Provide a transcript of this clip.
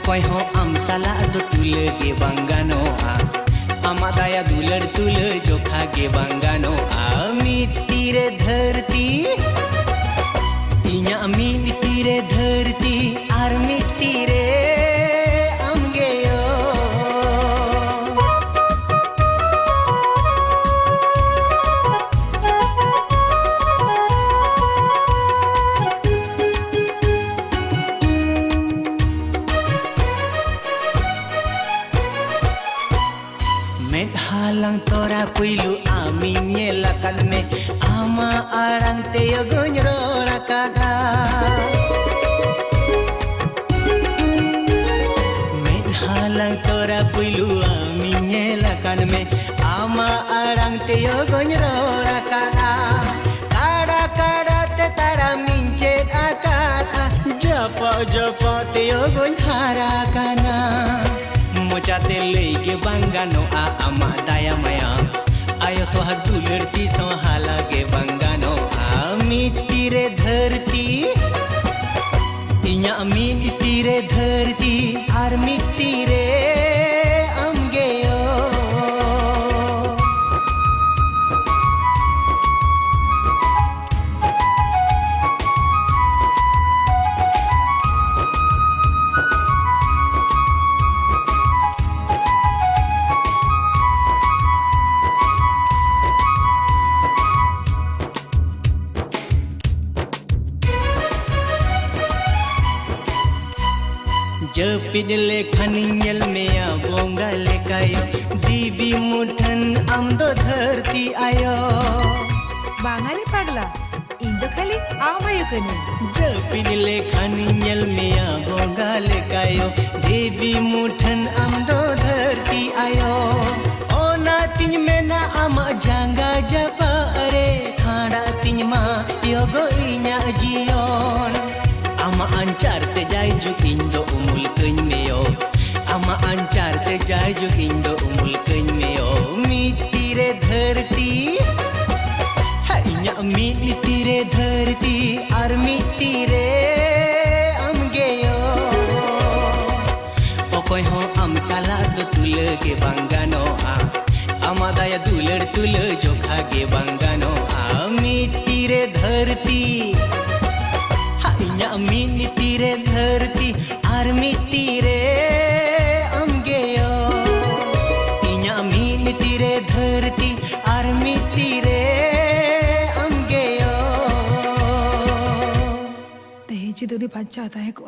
Okoy ho am sala do tule ge bangano a amadaya dular tule jokha ge bangano a mitire dharti inya mitire dharti ar mitire amge yo Halang tora puilu ami nyelakan me ama arang teo gonyrora kaga men halang tora puilu ami nyelakan me ama arang teo gonyrora kaga kada kada te tada mincet akata japa japa teo gonhara kana Mochate lege bangano a ama daya maya ayo sohag dulerti sohala ge bangano a mitire dharti inya mitire dharti ar mitire amge yo Jepit lekhan nyel mea bonga lekayo dibi muthan amdo dharti ayo Bangari pagla indo khali amayo kane Jepit lekhan nyel mea bonga lekayo dibi muthan amdo dharti ayo ona tin mena ama janga japa are khada tin ma yogo inya jion ama ancar te jai ju indo umul keny meyo ama ancar te jai ju indo umul keny meyo mitire dharti hainya mitire dharti ar mitire amge yo okoy ho am sala do tule ge bangano a amadaya dular tule jokha ge bangano a mitire dharti inya mitire dharti ar mitire amge yo inya mitire dharti ar mitire amge yo Teji duri baca आता है को